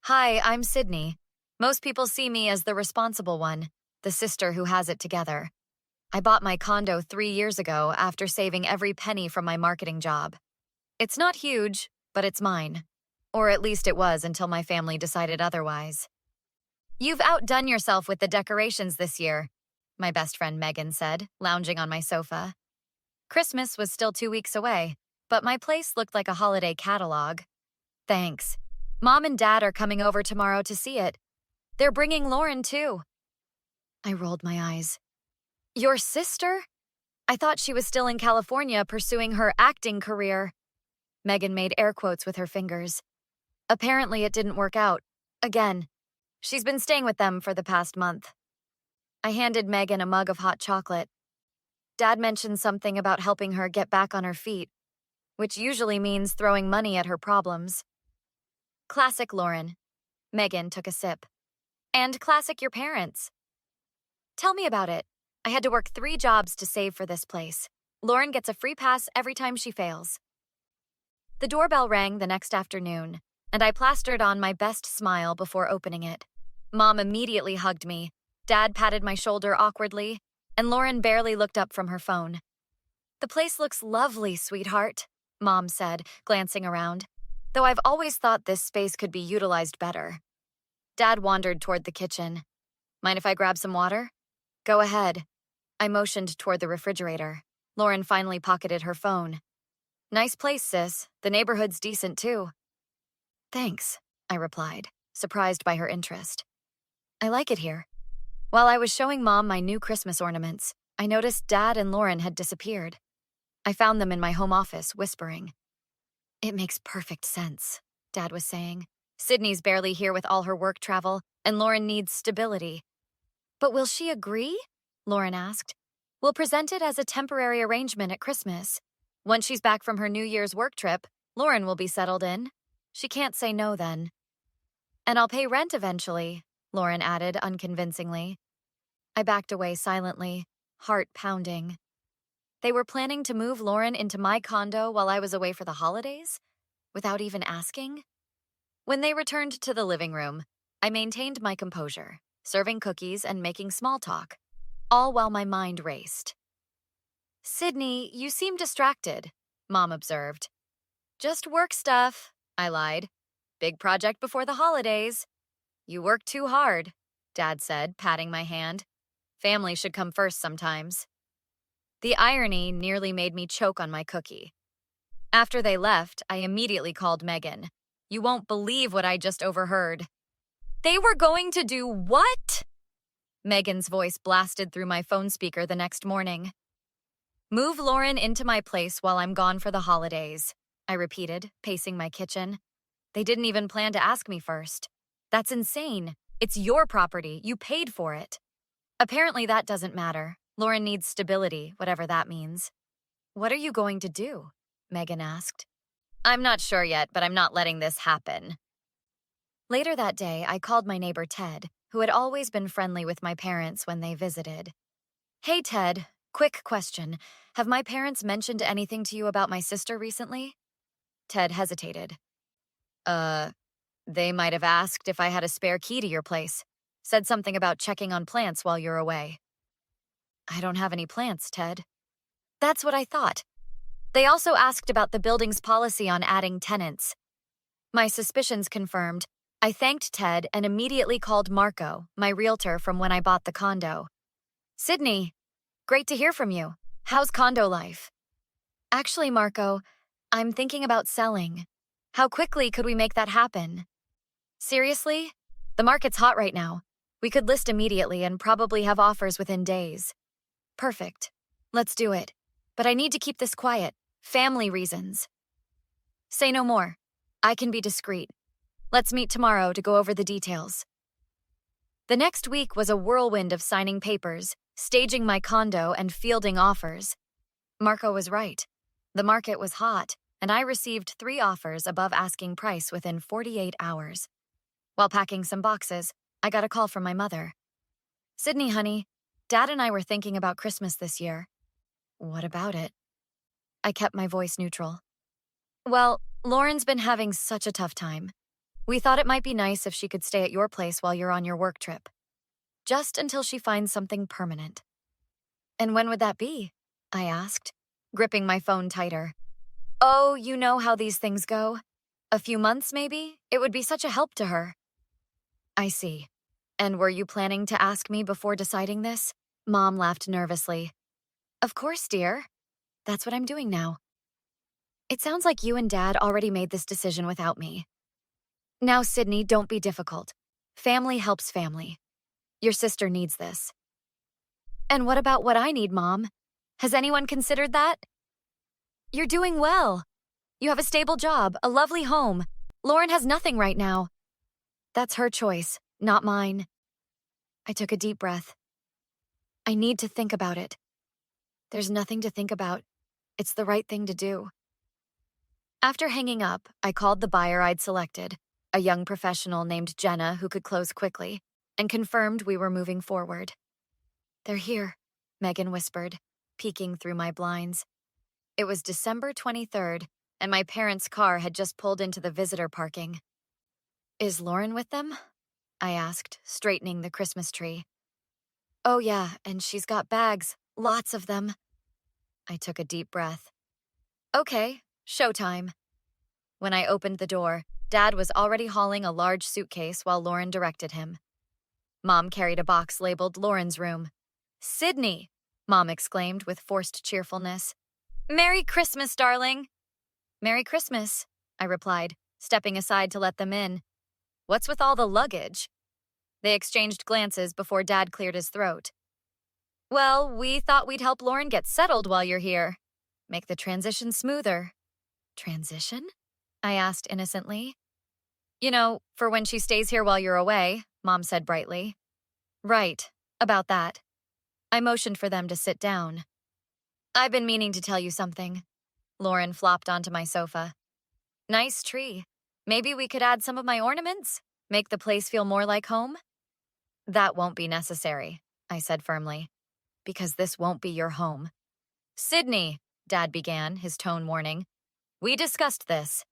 Hi, I'm Sydney. Most people see me as the responsible one, the sister who has it together. I bought my condo 3 years ago after saving every penny from my marketing job. It's not huge, but it's mine. Or at least it was until my family decided otherwise. You've outdone yourself with the decorations this year, my best friend Megan said, lounging on my sofa. Christmas was still 2 weeks away, but my place looked like a holiday catalog. Thanks. Mom and Dad are coming over tomorrow to see it. They're bringing Lauren, too. I rolled my eyes. Your sister? I thought she was still in California pursuing her acting career. Megan made air quotes with her fingers. Apparently it didn't work out. Again. She's been staying with them for the past month. I handed Megan a mug of hot chocolate. Dad mentioned something about helping her get back on her feet, which usually means throwing money at her problems. Classic Lauren. Megan took a sip. And classic your parents. Tell me about it. I had to work 3 jobs to save for this place. Lauren gets a free pass every time she fails. The doorbell rang the next afternoon, and I plastered on my best smile before opening it. Mom immediately hugged me. Dad patted my shoulder awkwardly, and Lauren barely looked up from her phone. The place looks lovely, sweetheart, Mom said, glancing around, though I've always thought this space could be utilized better. Dad wandered toward the kitchen. Mind if I grab some water? Go ahead. I motioned toward the refrigerator. Lauren finally pocketed her phone. Nice place, sis. The neighborhood's decent, too. Thanks, I replied, surprised by her interest. I like it here. While I was showing Mom my new Christmas ornaments, I noticed Dad and Lauren had disappeared. I found them in my home office, whispering. It makes perfect sense, Dad was saying. Sydney's barely here with all her work travel, and Lauren needs stability. But will she agree? Lauren asked. We'll present it as a temporary arrangement at Christmas. Once she's back from her New Year's work trip, Lauren will be settled in. She can't say no then. And I'll pay rent eventually, Lauren added unconvincingly. I backed away silently, heart pounding. They were planning to move Lauren into my condo while I was away for the holidays? Without even asking? When they returned to the living room, I maintained my composure, serving cookies and making small talk, all while my mind raced. Sydney, you seem distracted, Mom observed. Just work stuff, I lied. Big project before the holidays. You work too hard, Dad said, patting my hand. Family should come first sometimes. The irony nearly made me choke on my cookie. After they left, I immediately called Megan. You won't believe what I just overheard. They were going to do what? Megan's voice blasted through my phone speaker the next morning. Move Lauren into my place while I'm gone for the holidays, I repeated, pacing my kitchen. They didn't even plan to ask me first. That's insane. It's your property. You paid for it. Apparently that doesn't matter. Lauren needs stability, whatever that means. What are you going to do? Megan asked. I'm not sure yet, but I'm not letting this happen. Later that day, I called my neighbor Ted, who had always been friendly with my parents when they visited. Hey, Ted, quick question. Have my parents mentioned anything to you about my sister recently? Ted hesitated. They might have asked if I had a spare key to your place. Said something about checking on plants while you're away. I don't have any plants, Ted. That's what I thought. They also asked about the building's policy on adding tenants. My suspicions confirmed. I thanked Ted and immediately called Marco, my realtor from when I bought the condo. Sydney, great to hear from you. How's condo life? Actually, Marco, I'm thinking about selling. How quickly could we make that happen? Seriously? The market's hot right now. We could list immediately and probably have offers within days. Perfect. Let's do it. But I need to keep this quiet. Family reasons. Say no more. I can be discreet. Let's meet tomorrow to go over the details. The next week was a whirlwind of signing papers, staging my condo, and fielding offers. Marco was right. The market was hot, and I received 3 offers above asking price within 48 hours. While packing some boxes, I got a call from my mother. Sydney, honey, Dad and I were thinking about Christmas this year. What about it? I kept my voice neutral. Well, Lauren's been having such a tough time. We thought it might be nice if she could stay at your place while you're on your work trip. Just until she finds something permanent. And when would that be? I asked, gripping my phone tighter. Oh, you know how these things go. A few months, maybe? It would be such a help to her. I see. And were you planning to ask me before deciding this? Mom laughed nervously. Of course, dear. That's what I'm doing now. It sounds like you and Dad already made this decision without me. Now, Sydney, don't be difficult. Family helps family. Your sister needs this. And what about what I need, Mom? Has anyone considered that? You're doing well. You have a stable job, a lovely home. Lauren has nothing right now. That's her choice, not mine. I took a deep breath. I need to think about it. There's nothing to think about. It's the right thing to do. After hanging up, I called the buyer I'd selected, a young professional named Jenna who could close quickly, and confirmed we were moving forward. They're here, Megan whispered, peeking through my blinds. It was December 23rd, and my parents' car had just pulled into the visitor parking. Is Lauren with them? I asked, straightening the Christmas tree. Oh yeah, and she's got bags, lots of them. I took a deep breath. Okay, showtime. When I opened the door, Dad was already hauling a large suitcase while Lauren directed him. Mom carried a box labeled Lauren's room. Sydney, Mom exclaimed with forced cheerfulness. Merry Christmas, darling. Merry Christmas, I replied, stepping aside to let them in. What's with all the luggage? They exchanged glances before Dad cleared his throat. Well, we thought we'd help Lauren get settled while you're here. Make the transition smoother. Transition? I asked innocently. You know, for when she stays here while you're away, Mom said brightly. Right, about that. I motioned for them to sit down. I've been meaning to tell you something. Lauren flopped onto my sofa. Nice tree. Maybe we could add some of my ornaments? Make the place feel more like home? That won't be necessary, I said firmly. Because this won't be your home. Sydney, Dad began, his tone warning. We discussed this.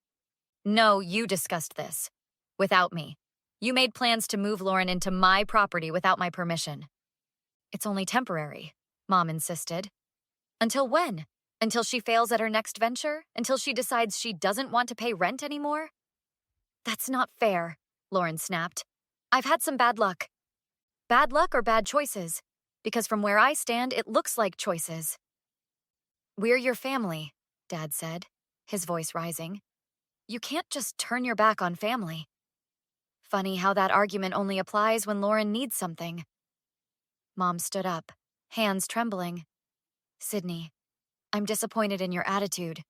No, you discussed this. Without me. You made plans to move Lauren into my property without my permission. It's only temporary, Mom insisted. Until when? Until she fails at her next venture? Until she decides she doesn't want to pay rent anymore? That's not fair, Lauren snapped. I've had some bad luck. Bad luck or bad choices? Because from where I stand, it looks like choices. We're your family, Dad said, his voice rising. You can't just turn your back on family. Funny how that argument only applies when Lauren needs something. Mom stood up, hands trembling. Sydney, I'm disappointed in your attitude.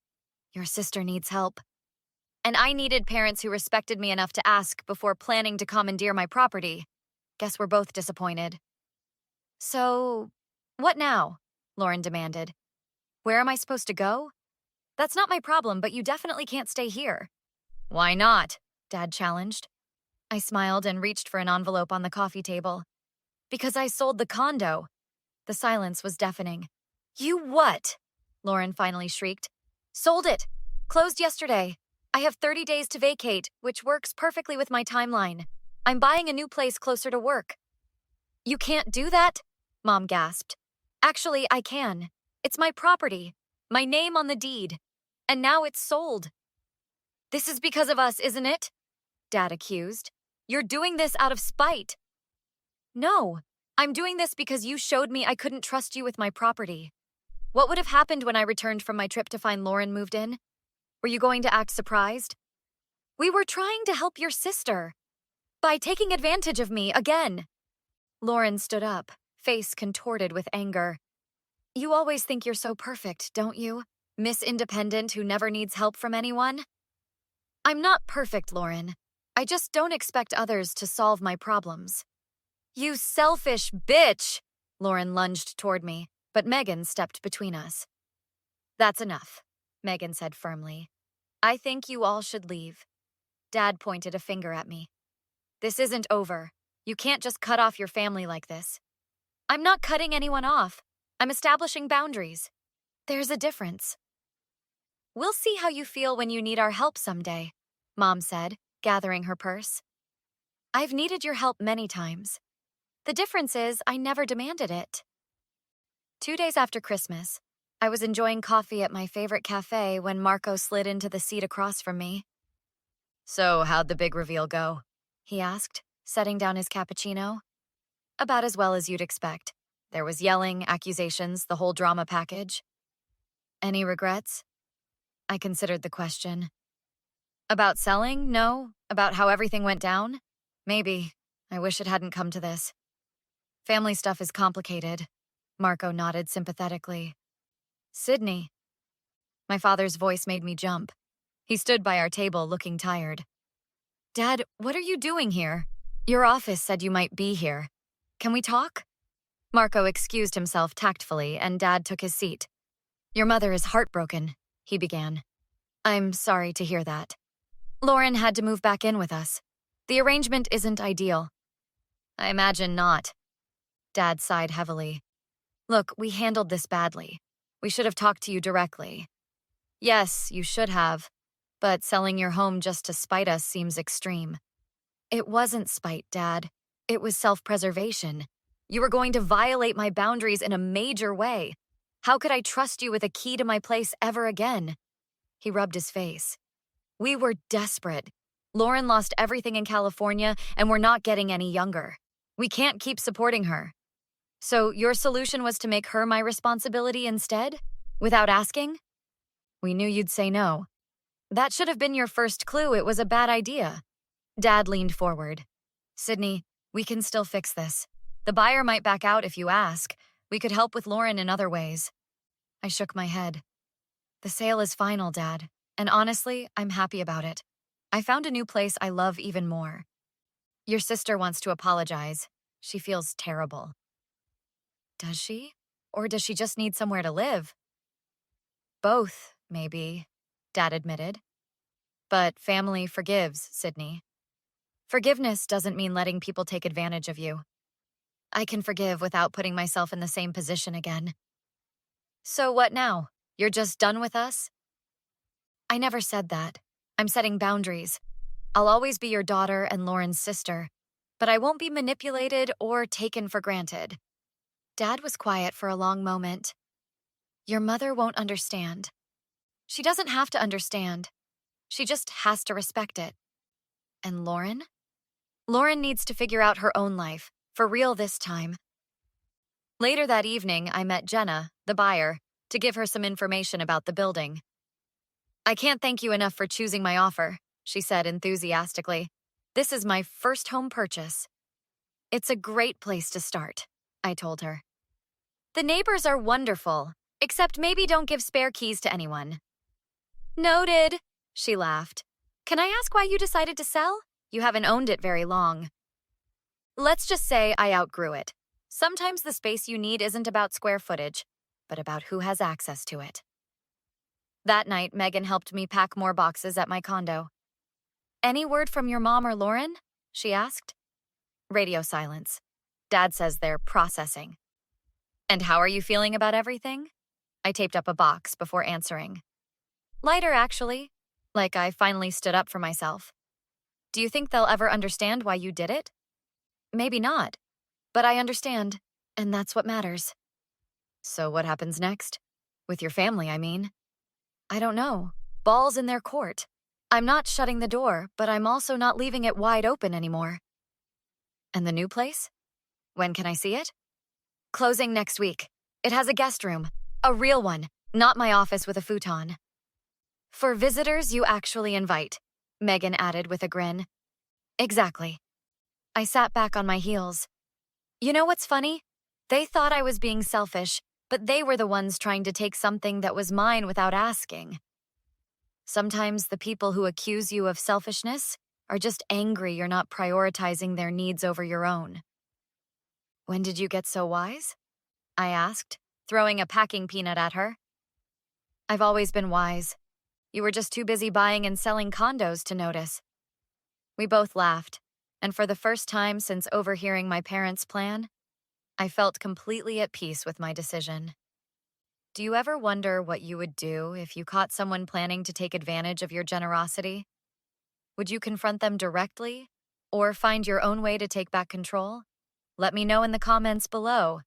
Your sister needs help. And I needed parents who respected me enough to ask before planning to commandeer my property. Guess we're both disappointed. So, what now? Lauren demanded. Where am I supposed to go? That's not my problem, but you definitely can't stay here. Why not? Dad challenged. I smiled and reached for an envelope on the coffee table. Because I sold the condo. The silence was deafening. You what? Lauren finally shrieked. Sold it. Closed yesterday. I have 30 days to vacate, which works perfectly with my timeline. I'm buying a new place closer to work. You can't do that? Mom gasped. Actually, I can. It's my property. My name on the deed. And now it's sold. This is because of us, isn't it? Dad accused. You're doing this out of spite. No, I'm doing this because you showed me I couldn't trust you with my property. What would have happened when I returned from my trip to find Lauren moved in? Were you going to act surprised? We were trying to help your sister. By taking advantage of me again. Lauren stood up, face contorted with anger. You always think you're so perfect, don't you? Miss Independent who never needs help from anyone? I'm not perfect, Lauren. I just don't expect others to solve my problems. You selfish bitch! Lauren lunged toward me, but Megan stepped between us. That's enough, Megan said firmly. I think you all should leave. Dad pointed a finger at me. This isn't over. You can't just cut off your family like this. I'm not cutting anyone off. I'm establishing boundaries. There's a difference. We'll see how you feel when you need our help someday, Mom said, gathering her purse. I've needed your help many times. The difference is I never demanded it. 2 days after Christmas, I was enjoying coffee at my favorite cafe when Marco slid into the seat across from me. "So, how'd the big reveal go?" he asked, setting down his cappuccino. "About as well as you'd expect. There was yelling, accusations, the whole drama package." "Any regrets?" I considered the question. "About selling? No. About how everything went down? Maybe. I wish it hadn't come to this. Family stuff is complicated." Marco nodded sympathetically. "Sydney." My father's voice made me jump. He stood by our table looking tired. "Dad, what are you doing here? Your office said you might be here. Can we talk?" Marco excused himself tactfully, and Dad took his seat. "Your mother is heartbroken," he began. "I'm sorry to hear that. Lauren had to move back in with us. The arrangement isn't ideal." "I imagine not." Dad sighed heavily. "Look, we handled this badly. We should have talked to you directly." "Yes, you should have. But selling your home just to spite us seems extreme." "It wasn't spite, Dad. It was self-preservation. You were going to violate my boundaries in a major way. How could I trust you with a key to my place ever again?" He rubbed his face. "We were desperate. Lauren lost everything in California, and we're not getting any younger. We can't keep supporting her. So your solution was to make her my responsibility instead? Without asking?" "We knew you'd say no." "That should have been your first clue it was a bad idea." Dad leaned forward. "Sydney, we can still fix this. The buyer might back out if you ask. We could help with Lauren in other ways." I shook my head. "The sale is final, Dad, and honestly, I'm happy about it. I found a new place I love even more. Your sister wants to apologize. She feels terrible." "Does she? Or does she just need somewhere to live?" "Both, maybe," Dad admitted. "But family forgives, Sydney. Forgiveness doesn't mean letting people take advantage of you. I can forgive without putting myself in the same position again." "So what now? You're just done with us?" "I never said that. I'm setting boundaries. I'll always be your daughter and Lauren's sister, but I won't be manipulated or taken for granted." Dad was quiet for a long moment. "Your mother won't understand. She doesn't have to understand. She just has to respect it. And Lauren? Lauren needs to figure out her own life, for real this time." Later that evening, I met Jenna, the buyer, to give her some information about the building. "I can't thank you enough for choosing my offer," she said enthusiastically. "This is my first home purchase." "It's a great place to start," I told her. "The neighbors are wonderful, except maybe don't give spare keys to anyone." "Noted," she laughed. "Can I ask why you decided to sell? You haven't owned it very long." "Let's just say I outgrew it. Sometimes the space you need isn't about square footage, but about who has access to it." That night, Megan helped me pack more boxes at my condo. "Any word from your mom or Lauren?" she asked. Radio silence. Dad says they're processing. "And how are you feeling about everything?" I taped up a box before answering. "Lighter, actually. Like I finally stood up for myself." "Do you think they'll ever understand why you did it?" "Maybe not. But I understand, and that's what matters." "So what happens next? With your family, I mean." "I don't know. Ball's in their court. I'm not shutting the door, but I'm also not leaving it wide open anymore." "And the new place? When can I see it?" "Closing next week. It has a guest room. A real one, not my office with a futon." "For visitors you actually invite," Megan added with a grin. "Exactly." I sat back on my heels. You know what's funny? They thought I was being selfish, but they were the ones trying to take something that was mine without asking. Sometimes the people who accuse you of selfishness are just angry you're not prioritizing their needs over your own. "When did you get so wise?" I asked, throwing a packing peanut at her. "I've always been wise. You were just too busy buying and selling condos to notice." We both laughed, and for the first time since overhearing my parents' plan, I felt completely at peace with my decision. Do you ever wonder what you would do if you caught someone planning to take advantage of your generosity? Would you confront them directly or find your own way to take back control? Let me know in the comments below.